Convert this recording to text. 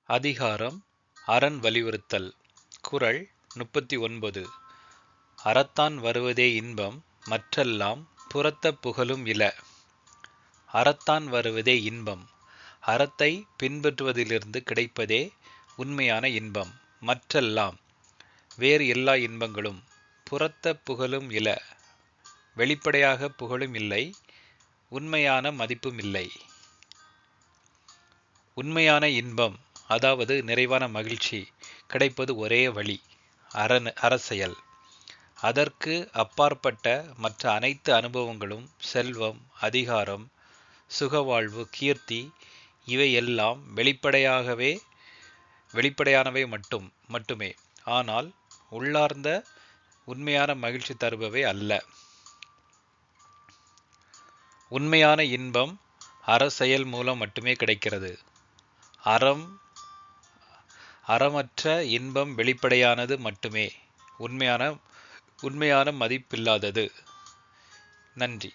அதிகாரம் அரண் வலியுறுத்தல். குறள் 39. அறத்தான் வருவதே இன்பம் மற்றெல்லாம் புறத்த புகழும் இல. அறத்தான் வருவதே இன்பம். அறத்தை பின்பற்றுவதிலிருந்து கிடைப்பதே உண்மையான இன்பம். மற்றெல்லாம் வேறு எல்லா இன்பங்களும் புறத்த புகழும் இல. வெளிப்படையாக புகழும் இல்லை, உண்மையான மதிப்பும் இல்லை. உண்மையான இன்பம், அதாவது நிறைவான மகிழ்ச்சி கிடைப்பது ஒரே வழி அறச்செயல். அதற்கு அப்பாற்பட்ட மற்ற அனைத்து அனுபவங்களும், செல்வம், அதிகாரம், சுகவாழ்வு, கீர்த்தி இவை எல்லாம் வெளிப்படையானவை மட்டுமே. ஆனால் உள்ளார்ந்த உண்மையான மகிழ்ச்சி தருபவை அல்ல. உண்மையான இன்பம் அறச்செயல் மூலம் மட்டுமே கிடைக்கிறது. அறமற்ற இன்பம் வெளிப்படையானது மட்டுமே, உண்மையான மதிப்பில்லாதது. நன்றி.